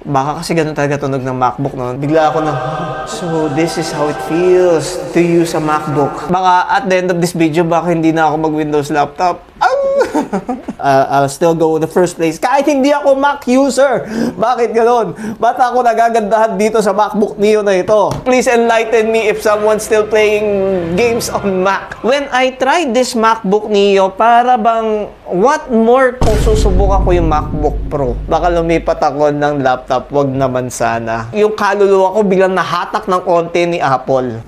Baka kasi ganun talaga tunog ng MacBook noon. Bigla ako na, so this is how it feels to use a MacBook. Baka at the end of this video, baka hindi na ako mag-Windows laptop. I'll still go in the first place kahit hindi ako Mac user. Bakit ganun? Ba't ako nagagandahan dito sa MacBook Neo na ito? Please enlighten me if someone's still playing games on Mac. When I tried this MacBook Neo, para bang what more kung susubukan ko yung MacBook Pro? Baka lumipat ako ng laptop, wag naman sana. Yung kaluluwa ko biglang nahatak ng konti ni Apple.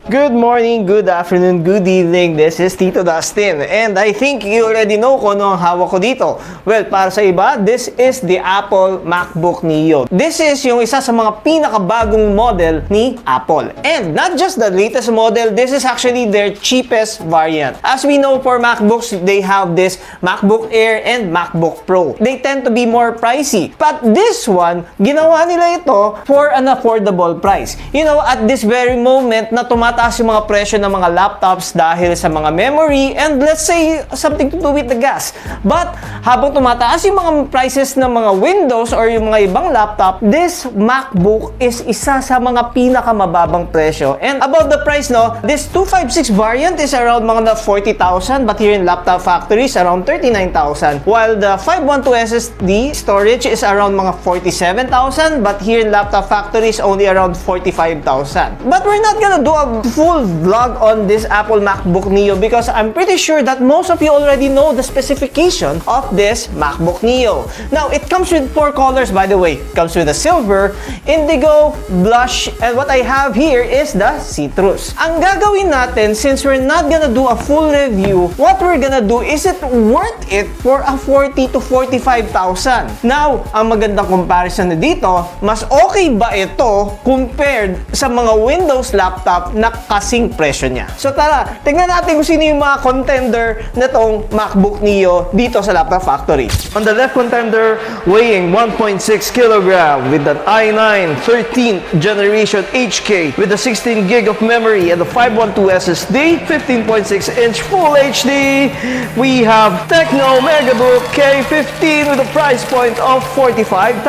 Good morning, good afternoon, good evening. This is Tito Dustin. And I think you already know kung ano ang hawak ko dito. Well, para sa iba, this is the Apple MacBook Neo. This is yung isa sa mga pinakabagong model ni Apple. And not just the latest model, this is actually their cheapest variant. As we know for MacBooks, they have this MacBook Air and MacBook Pro. They tend to be more pricey. But this one, ginawa nila ito for an affordable price. You know, at this very moment na tumataas yung mga presyo ng mga laptops dahil sa mga memory and let's say something to do with the gas. But habang tumataas yung mga prices ng mga Windows or yung mga ibang laptop, this MacBook is isa sa mga pinakamababang presyo. And about the price, no, this 256 variant is around mga 40,000 but here in Laptop Factory is around 39,000. While the 512 SSD storage is around mga 47,000 but here in Laptop Factory is only around 45,000. But we're not gonna do a full vlog on this Apple MacBook Neo because I'm pretty sure that most of you already know the specification of this MacBook Neo. Now, it comes with 4 colors, by the way. It comes with a silver, indigo, blush, and what I have here is the citrus. Ang gagawin natin, since we're not gonna do a full review, what we're gonna do, is it worth it for a 40 to 45,000? Now, ang magandang comparison na dito, mas okay ba ito compared sa mga Windows laptop na kasing presyo niya? So tara, tingnan natin kung sino yung mga contender nitong MacBook Neo dito sa Laptop Factory. On the left contender, weighing 1.6 kg with an i9 13th generation HK with a 16 gig of memory and a 512 SSD, 15.6-inch Full HD, we have Tecno MegaBook K15 with a price point of 45,000.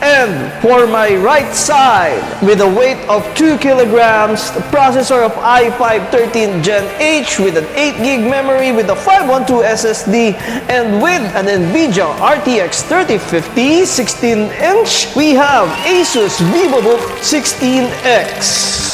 And for my right side, with a weight of 2 kilograms, the processor of i5 13 Gen H with an 8 gig memory with a 512 SSD and with an NVIDIA RTX 3050 16-inch, we have Asus VivoBook 16X.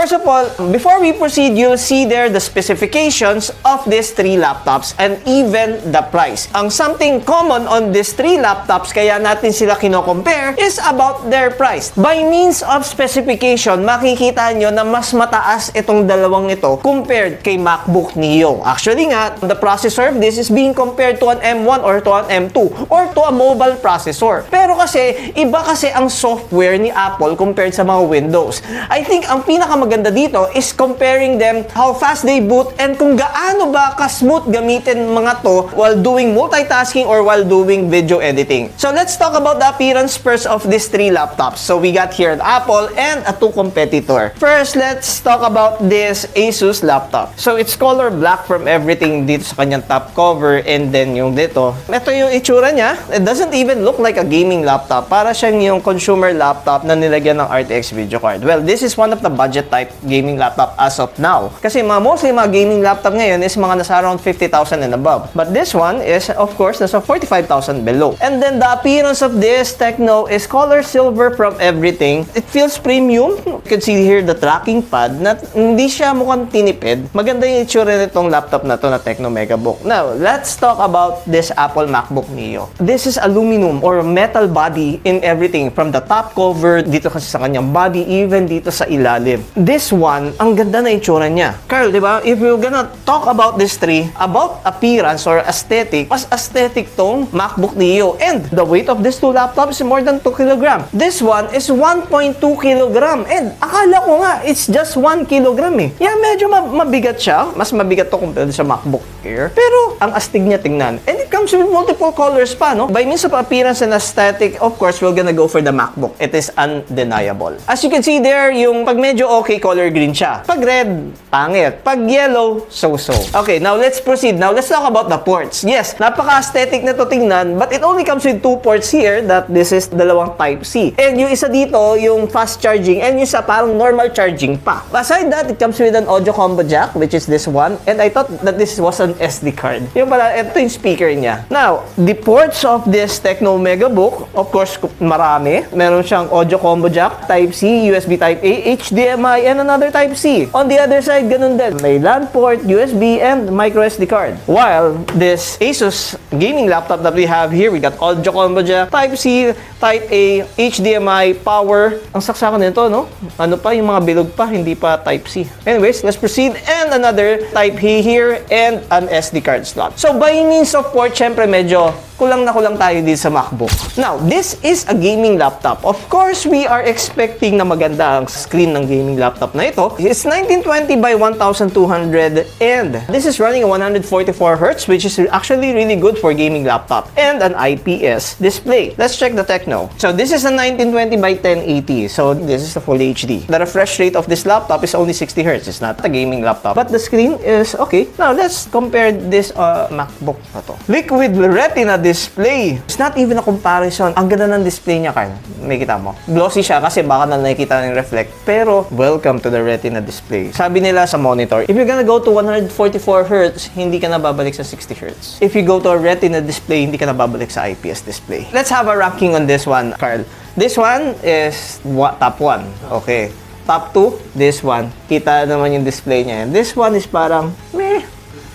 First of all, before we proceed, you'll see there the specifications of these 3 laptops and even the price. Ang something common on these 3 laptops, kaya natin sila kino-compare, is about their price. By means of specification, makikita nyo na mas mataas itong dalawang ito compared kay MacBook Neo. Actually nga, the processor of this is being compared to an M1 or to an M2 or to a mobile processor. Pero kasi, iba kasi ang software ni Apple compared sa mga Windows. I think ang pinakamaganda dito is comparing them how fast they boot and kung gaano ba ka-smooth gamitin mga to while doing multitasking or while doing video editing. So let's talk about the appearance first of these 3 laptops. So we got here an Apple and a 2 competitor. First, let's talk about this Asus laptop. So it's color black from everything dito sa kanyang top cover and then yung dito. Ito yung itsura niya. It doesn't even look like a gaming laptop. Para siyang yung consumer laptop na nilagyan ng RTX video card. Well, this is one of the budget type gaming laptop as of now. Kasi mostly mga gaming laptop ngayon is mga nasa around 50,000 and above. But this one is, of course, nasa 45,000 below. And then the appearance of this Tecno is color silver from everything. It feels premium. You can see here the tracking pad na hindi siya mukhang tinipid. Maganda yung itsura nitong laptop na to na Tecno MegaBook. Now, let's talk about this Apple MacBook Neo. This is aluminum or metal body in everything. From the top cover, dito kasi sa kanyang body, even dito sa ilalim. This one, ang ganda na itsura niya. Carl, di ba? If you're gonna talk about this 3, about appearance or aesthetic, mas aesthetic tong MacBook Neo. And the weight of these 2 laptops is more than 2 kg. This one is 1.2 kg. And akala ko nga, it's just 1 kg eh. Yeah, medyo mabigat siya. Mas mabigat to compared sa MacBook Air. Pero, ang astig niya tingnan. And it comes comes with multiple colors pa, no? By means of appearance and aesthetic, of course, we're gonna go for the MacBook. It is undeniable. As you can see there, yung pag medyo okay, color green siya. Pag red, pangit. Pag yellow, so-so. Okay, now let's proceed. Now, let's talk about the ports. Yes, napaka-aesthetic na to tingnan, but it only comes with 2 ports here that this is dalawang Type-C. And yung isa dito, yung fast charging, and yung isa parang normal charging pa. Aside that, it comes with an audio combo jack, which is this one. And I thought that this was an SD card. Yung pala, ito yung speaker niya. Now, the ports of this Tecno Megabook, of course, marami. Meron siyang audio combo jack, Type-C, USB Type-A, HDMI, and another Type-C. On the other side, ganun din. May LAN port, USB, and micro SD card. While this Asus gaming laptop that we have here, we got audio combo jack, Type-C, Type-A, HDMI, power. Ang saksakan nito, no? Ano pa, yung mga bilog pa, hindi pa Type-C. Anyways, let's proceed. And another Type-A here, and an SD card slot. So, by means of port, syempre medyo kulang na kulang tayo dito sa MacBook. Now, this is a gaming laptop. Of course, we are expecting na maganda ang screen ng gaming laptop na ito. It's 1920 by 1200 and this is running a 144 Hz, which is actually really good for gaming laptop, and an IPS display. Let's check the Tecno. So, this is a 1920 by 1080. So, this is the full HD. The refresh rate of this laptop is only 60 Hz. It's not a gaming laptop. But the screen is okay. Now, let's compare this MacBook na to. Liquid Retina display. It's not even a comparison. Ang ganda ng display niya, Carl. May kita mo. Glossy siya kasi baka na nakikita ng reflect. Pero, welcome to the Retina display. Sabi nila sa monitor, if you're gonna go to 144 Hz, hindi ka na babalik sa 60 Hz. If you go to a Retina display, hindi ka na babalik sa IPS display. Let's have a ranking on this one, Carl. This one is top 1. Okay. Top 2, this one. Kita naman yung display niya. And this one is parang, meh.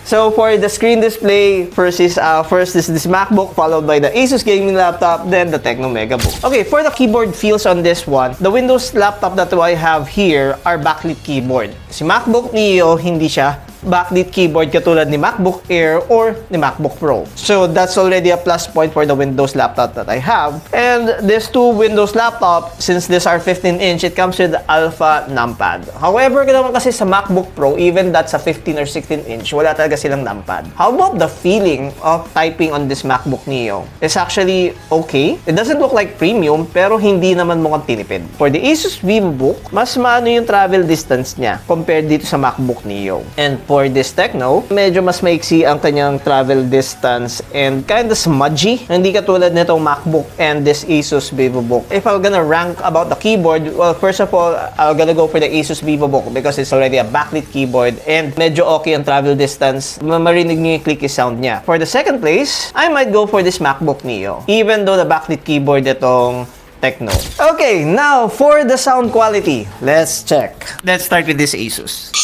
So, for the screen display, first is this MacBook, followed by the Asus gaming laptop, then the Tecno Megabook. Okay, for the keyboard feels on this one, the Windows laptop that I have here are backlit keyboard. Si MacBook Neo, hindi siya backlit keyboard katulad ni MacBook Air or ni MacBook Pro. So, that's already a plus point for the Windows laptop that I have. And these two Windows laptop, since these are 15-inch, it comes with Alpha numpad. However, naman kasi sa MacBook Pro, even that's a 15 or 16-inch, wala talaga silang numpad. How about the feeling of typing on this MacBook Neo? It's actually okay. It doesn't look like premium, pero hindi naman mukhang tinipid. For the Asus VivoBook, mas maano yung travel distance niya compared dito sa MacBook Neo. And for this Tecno, medyo mas maiksi ang kanyang travel distance and kind of smudgy. Hindi katulad nitong MacBook and this Asus VivoBook. If I'm gonna rank about the keyboard, well, first of all, I'm gonna go for the Asus VivoBook because it's already a backlit keyboard and medyo okay ang travel distance. Marinig niyo yung clicky sound niya. For the second place, I might go for this MacBook Neo. Even though the backlit keyboard itong Tecno. Okay, now for the sound quality. Let's check. Let's start with this Asus.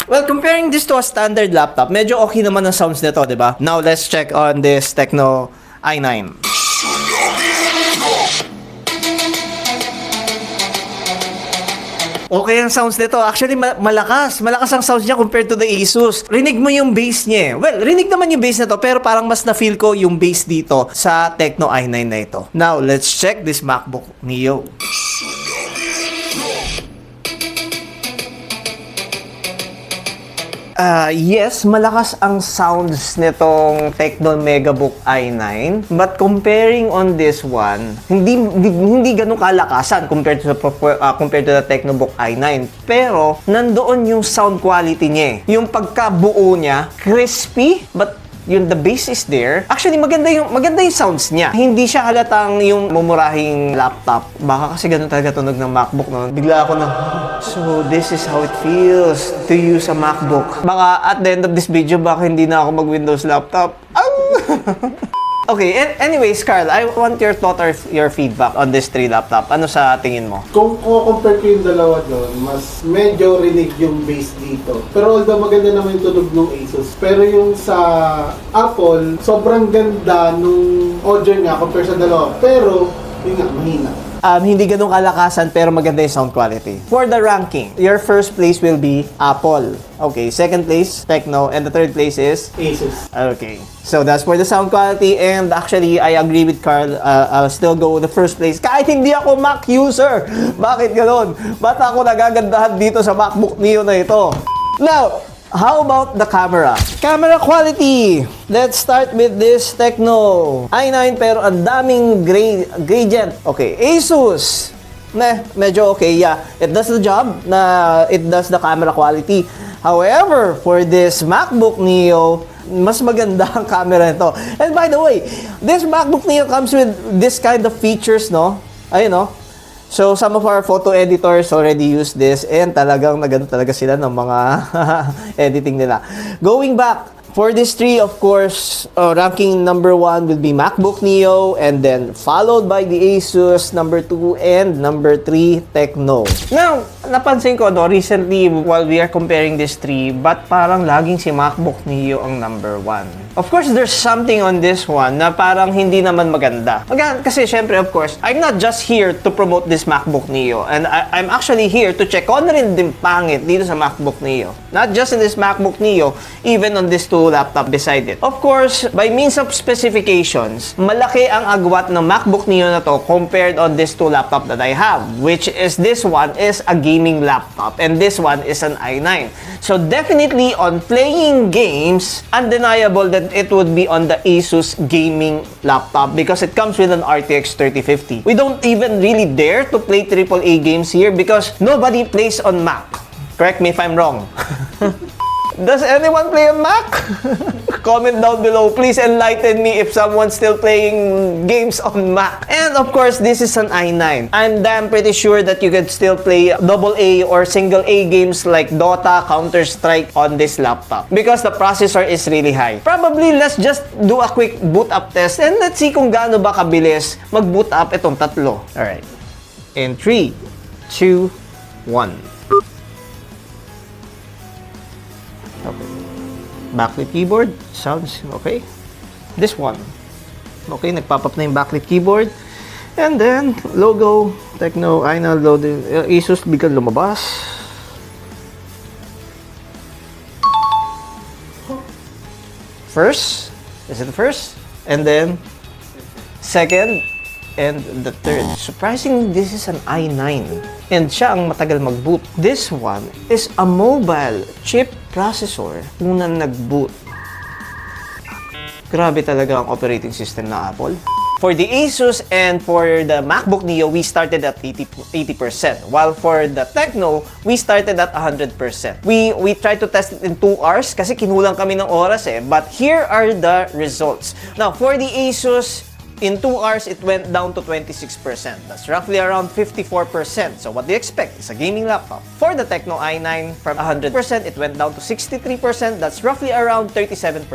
Well, comparing this to a standard laptop, medyo okay naman ang sounds nito, di ba? Now, let's check on this Tecno i9. Okay ang sounds nito. Actually, malakas. Malakas ang sounds niya compared to the Asus. Rinig mo yung bass niya. Well, rinig naman yung bass na to, pero parang mas na-feel ko yung bass dito sa Tecno i9 na ito. Now, let's check this MacBook Neo. Yes, malakas ang sounds nitong Tecno Megabook i9. But comparing on this one, hindi ganun kalakasan compared to the Tecnobook i9. Pero, nandoon yung sound quality niya. Yung pagkabuo niya, crispy, but the bass is there. Actually, maganda yung sounds niya. Hindi siya halatang yung mumurahing laptop. Baka kasi ganun talaga tunog ng MacBook noon. Bigla ako na, so this is how it feels to use a MacBook. Baka at the end of this video, baka hindi na ako mag-Windows laptop. Okay, anyways, Carl, I want your thought or your feedback on this 3 laptop. Ano sa tingin mo? Kung compare ko yung dalawa doon, mas medyo rinig yung bass dito. Pero although maganda naman yung tunog ng Asus, pero yung sa Apple, sobrang ganda nung audio niya compare sa dalawa. Pero, yun nga, mahina. Hindi ganun kalakasan pero maganda yung sound quality. For the ranking, your first place will be Apple. Okay, second place, Tecno, and the third place is? Asus. Okay. So that's for the sound quality, and actually, I agree with Carl. I'll still go with the first place. Kahit hindi ako Mac user! Bakit ganun? Ba't ako nagagandahan dito sa MacBook Neo na ito? Now, how about the camera? Camera quality. Let's start with this Tecno i9 pero ang daming gradient. Okay, Asus. Medyo okay, yeah. It does the job it does the camera quality. However, for this MacBook Neo, mas maganda ang camera nito. And by the way, this MacBook Neo comes with this kind of features, no? Ayun, no? So, some of our photo editors already use this and talagang nagano talaga sila ng mga editing nila. Going back, for this three, of course, ranking number 1 will be MacBook Neo and then followed by the Asus, number 2, and number 3, Tecno. Now, napansin ko, no, recently, while we are comparing these three, but parang laging si MacBook Neo ang number 1. Of course, there's something on this one na parang hindi naman maganda. Kasi syempre, of course, I'm not just here to promote this MacBook Neo. And I'm actually here to check on rin din pangit dito sa MacBook Neo. Not just in this MacBook Neo, even on this two laptop beside it. Of course, by means of specifications, malaki ang agwat ng MacBook Neo na to compared on this two laptop that I have. Which is, this one is a gaming laptop and this one is an i9. So definitely on playing games, undeniable that it would be on the Asus gaming laptop because it comes with an RTX 3050. We don't even really dare to play AAA games here because nobody plays on Mac. Correct me if I'm wrong. Does anyone play on Mac? Comment down below. Please enlighten me if someone's still playing games on Mac. And of course, this is an i9. I'm damn pretty sure that you could still play AA or single A games like Dota, Counter-Strike on this laptop because the processor is really high. Probably, let's just do a quick boot up test and let's see kung gaano ba kabilis mag-boot up itong tatlo. Alright. In 3, 2, 1. Backlit keyboard, sounds okay. This one, okay, nagpop-up na yung backlit keyboard. And then, logo, Tecno, i9 loading, Asus biglang lumabas. First, is it the first? And then, second, and the third. Surprisingly, this is an i9. And siya ang matagal mag-boot. This one is a mobile chip processor. Unang nag-boot. Grabe talaga ang operating system na Apple. For the Asus and for the MacBook Neo, we started at 80%. While for the Tecno, we started at 100%. We tried to test it in 2 hours kasi kinulang kami ng oras eh. But here are the results. Now, for the Asus, in 2 hours, it went down to 26%. That's roughly around 54%. So what do you expect? It's a gaming laptop. For the Tecno i9, from 100%, it went down to 63%. That's roughly around 37%.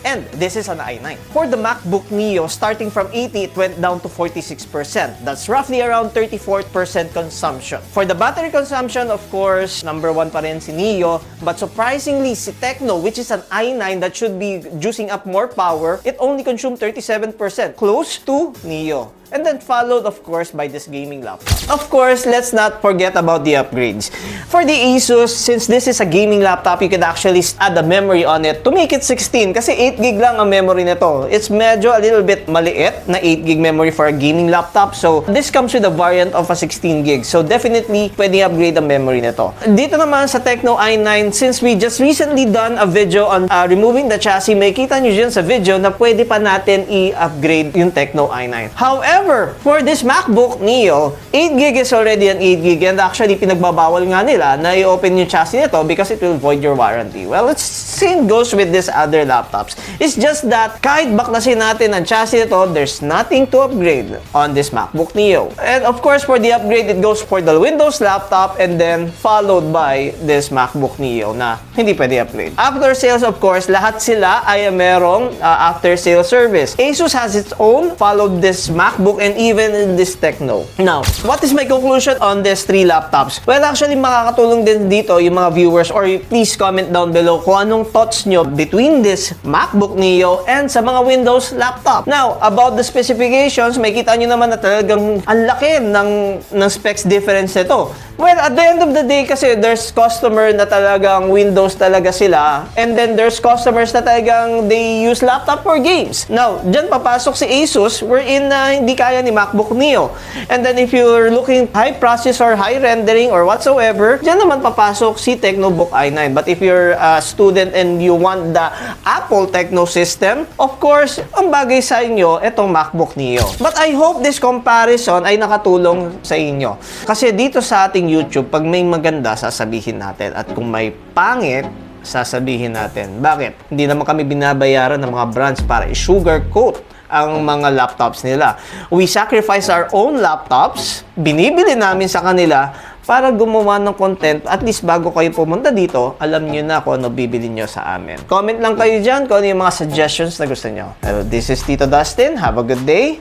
And this is an i9. For the MacBook Neo, starting from 80, it went down to 46%. That's roughly around 34% consumption. For the battery consumption, of course, number 1 pa rin si Neo. But surprisingly, si Tecno, which is an i9 that should be juicing up more power, it only consumed 37%. Close to Neo. And then followed, of course, by this gaming laptop. Of course, let's not forget about the upgrades. For the Asus, since this is a gaming laptop, you could actually add a memory on it to make it 16. Kasi 8GB lang ang memory nito. It's medyo a little bit maliit na 8GB memory for a gaming laptop. So, this comes with a variant of a 16GB. So, definitely, pwedeng upgrade ang memory nito. Dito naman sa Tecno i9, since we just recently done a video on removing the chassis, may kita nyo dyan sa video na pwede pa natin i-upgrade yung Tecno i9. However, for this MacBook Neo, 8GB is already an 8GB and actually pinagbabawal nga nila na i-open yung chassis nito because it will void your warranty. Well, it's same goes with these other laptops. It's just that kahit baklasin natin ang chassis nito, there's nothing to upgrade on this MacBook Neo. And of course, for the upgrade, it goes for the Windows laptop and then followed by this MacBook Neo na hindi pwede upgrade. After sales, of course, lahat sila ay merong after sales service. Asus has its own, followed this MacBook and even in this Tecno. Now, what is my conclusion on these 3 laptops? Well, actually, makakatulong din dito yung mga viewers or please comment down below kung anong thoughts nyo between this MacBook Neo and sa mga Windows laptop. Now, about the specifications, may kita nyo naman na talagang ang laki ng specs difference nito. Well, at the end of the day kasi there's customer na talagang Windows talaga sila and then there's customers na talagang they use laptop for games. Now, dyan papasok si Asus wherein hindi kaya ni MacBook Neo. And then if you're looking high processor, high rendering, or whatsoever, dyan naman papasok si Tecnobook i9. But if you're a student and you want the Apple Tecno system, of course, ang bagay sa inyo, itong MacBook Neo. But I hope this comparison ay nakatulong sa inyo. Kasi dito sa ating YouTube, pag may maganda, sasabihin natin. At kung may pangit, sasabihin natin. Bakit? Hindi naman kami binabayaran ng mga brands para i-sugarcoat ang mga laptops nila. We sacrifice our own laptops, binibili namin sa kanila para gumawa ng content. At least bago kayo pumunta dito, alam nyo na kung ano bibili nyo sa amin. Comment lang kayo dyan kung ano yung mga suggestions na gusto nyo. This is Tito Dustin. Have a good day.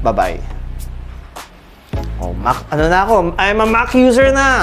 Bye-bye. Oh, Mac, ano na ako? I'm a Mac user na.